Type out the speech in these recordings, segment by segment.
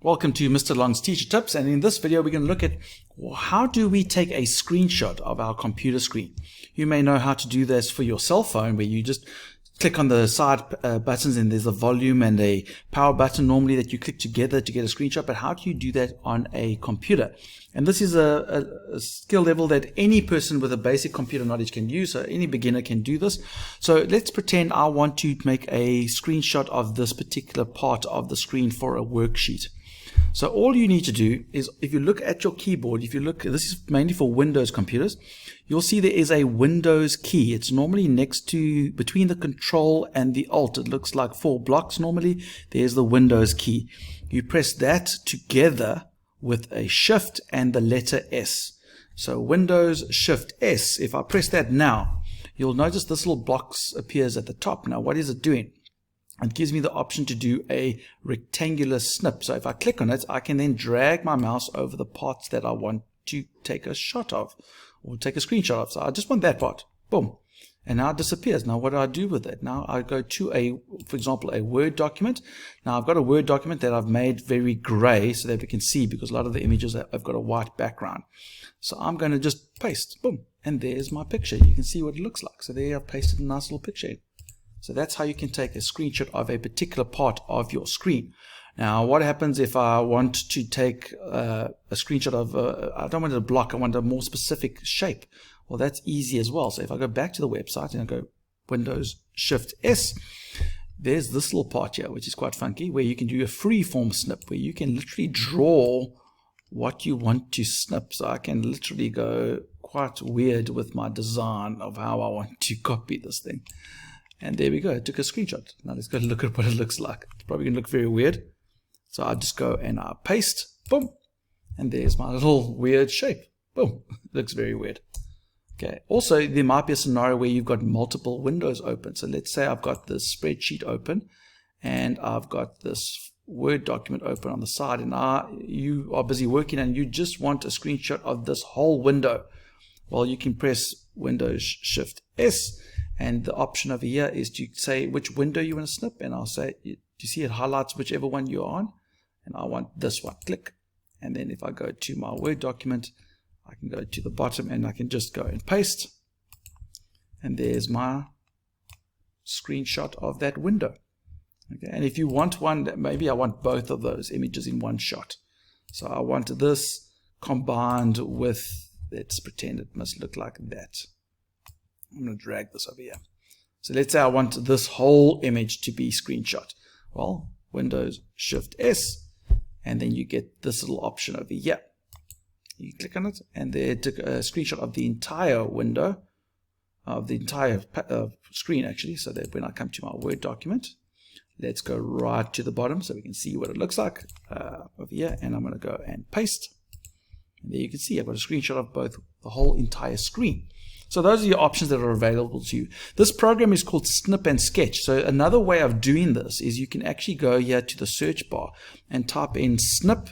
Welcome to Mr. Long's Teacher Tips, and in this video we're going to look at how do we take a screenshot of our computer screen. You may know how to do this for your cell phone, where you just click on the side buttons and there's a volume and a power button normally that you click together to get a screenshot, but how do you do that on a computer? And this is a skill level that any person with a basic computer knowledge can use, so any beginner can do this. So let's pretend I want to make a screenshot of this particular part of the screen for a worksheet. So all you need to do is, if you look at your keyboard, this is mainly for Windows computers, you'll see there is a Windows key. It's normally next to, between the Control and the Alt. It looks like 4 blocks normally. There's the Windows key. You press that together with a Shift and the letter S. So Windows Shift S. If I press that now, you'll notice this little box appears at the top. Now what is it doing? It gives me the option to do a rectangular snip. So if I click on it, I can then drag my mouse over the parts that I want to take a shot of or take a screenshot of. So I just want that part. Boom. And now it disappears. Now what do I do with it? Now I go to for example, a Word document. Now I've got a Word document that I've made very gray so that we can see, because a lot of the images have got a white background. So I'm going to just paste. Boom. And there's my picture. You can see what it looks like. So there I've pasted a nice little picture. So that's how you can take a screenshot of a particular part of your screen. Now, what happens if I want to take a screenshot of, I don't want it a block, I want a more specific shape. Well, that's easy as well. So if I go back to the website and I go Windows Shift S, there's this little part here, which is quite funky, where you can do a freeform snip, where you can literally draw what you want to snip. So I can literally go quite weird with my design of how I want to copy this thing. And there we go. I took a screenshot. Now let's go look at what it looks like. It's probably going to look very weird. So I just go and I paste. Boom. And there's my little weird shape. Boom. It looks very weird. Okay. Also, there might be a scenario where you've got multiple windows open. So let's say I've got this spreadsheet open and I've got this Word document open on the side, and you are busy working and you just want a screenshot of this whole window. Well, you can press Windows Shift S. And the option over here is to say which window you want to snip. And I'll say, you see it highlights whichever one you're on. And I want this one. Click. And then if I go to my Word document, I can go to the bottom and I can just go and paste. And there's my screenshot of that window. Okay. And if you want one, maybe I want both of those images in one shot. So I want this combined with, let's pretend it must look like that. I'm going to drag this over here. So let's say I want this whole image to be screenshot. Well, Windows Shift S, and then you get this little option over here. You click on it, and there it took a screenshot of the entire window, of the entire screen actually. So that when I come to my Word document, let's go right to the bottom so we can see what it looks like over here. And I'm going to go and paste. And there you can see I've got a screenshot of both, the whole entire screen. So those are your options that are available to you. This program is called Snip and Sketch. So another way of doing this is you can actually go here to the search bar and type in snip.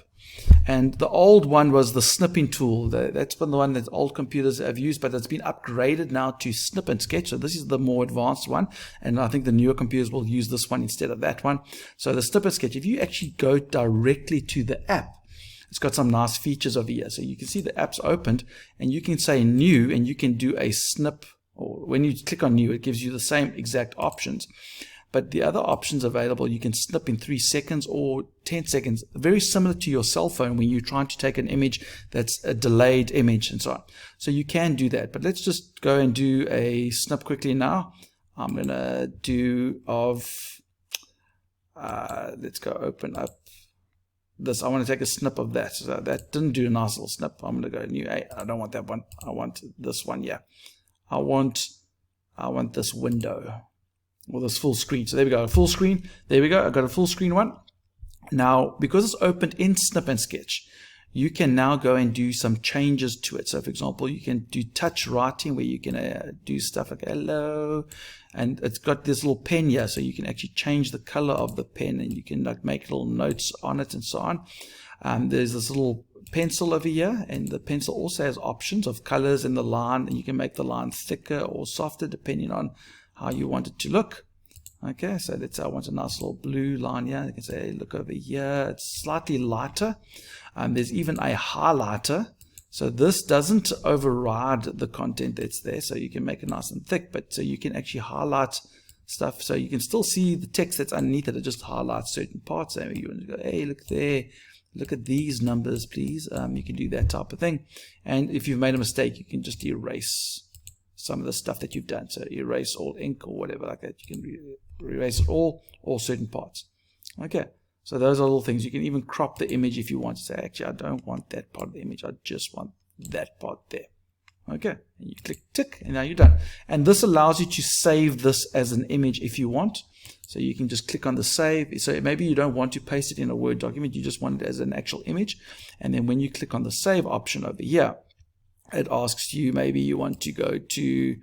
And the old one was the snipping tool. That's been the one that old computers have used, but it's been upgraded now to Snip and Sketch. So this is the more advanced one. And I think the newer computers will use this one instead of that one. So the Snip and Sketch, if you actually go directly to the app, it's got some nice features over here. So you can see the app's opened and you can say new and you can do a snip, or when you click on new, it gives you the same exact options. But the other options available, you can snip in 3 seconds or 10 seconds, very similar to your cell phone when you're trying to take an image that's a delayed image and so on. So you can do that. But let's just go and do a snip quickly now. I'm going to do let's go open up this. I want to take a snip of that. So that didn't do a nice little snip. I'm going to go new. I don't want that one. I want this one. Yeah. I want this window, or this full screen. So there we go. Full screen. There we go. I got a full screen one. Now, because it's opened in Snip and Sketch, you can now go and do some changes to it. So for example, you can do touch writing, where you can do stuff like hello, and it's got this little pen here, so you can actually change the color of the pen, and you can like make little notes on it and so on. There's this little pencil over here, and the pencil also has options of colors in the line, and you can make the line thicker or softer depending on how you want it to look. Okay, so let's say I want a nice little blue line here. You can say, look over here, it's slightly lighter. There's even a highlighter. So this doesn't override the content that's there. So you can make it nice and thick, but so you can actually highlight stuff. So you can still see the text that's underneath it. It just highlights certain parts. So you want to go, hey, look there. Look at these numbers, please. You can do that type of thing. And if you've made a mistake, you can just erase some of the stuff that you've done. So erase all ink or whatever like that. You can erase it all certain parts. Okay. So those are little things. You can even crop the image if you want to say, actually, I don't want that part of the image. I just want that part there. Okay. And you click tick, and now you're done. And this allows you to save this as an image if you want. So you can just click on the save. So maybe you don't want to paste it in a Word document. You just want it as an actual image. And then when you click on the save option over here, it asks you, maybe you want to go to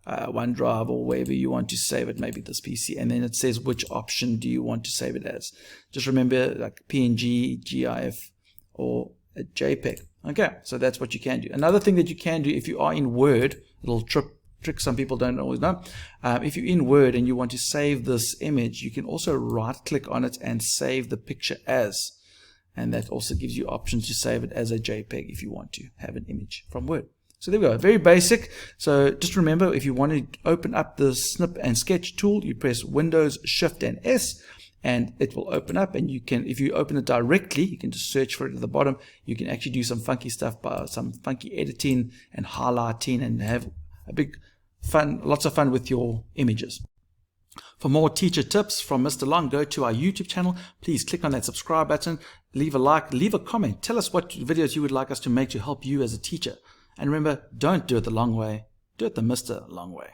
OneDrive or wherever you want to save it, maybe this PC, and then it says which option do you want to save it as. Just remember, like PNG, GIF, or a JPEG. Okay, so that's what you can do. Another thing that you can do if you are in Word, a little trick some people don't always know. If you're in Word and you want to save this image, you can also right click on it and save the picture as. And that also gives you options to save it as a JPEG if you want to have an image from Word. So there we go, very basic. So just remember, if you want to open up the Snip and Sketch tool, you press Windows, Shift and S, and it will open up. And you can, if you open it directly, you can just search for it at the bottom. You can actually do some funky stuff by some funky editing and highlighting and have a big fun, lots of fun with your images. For more teacher tips from Mr. Long, go to our YouTube channel. Please click on that subscribe button, leave a like, leave a comment. Tell us what videos you would like us to make to help you as a teacher. And remember, don't do it the long way. Do it the Mr. Long way.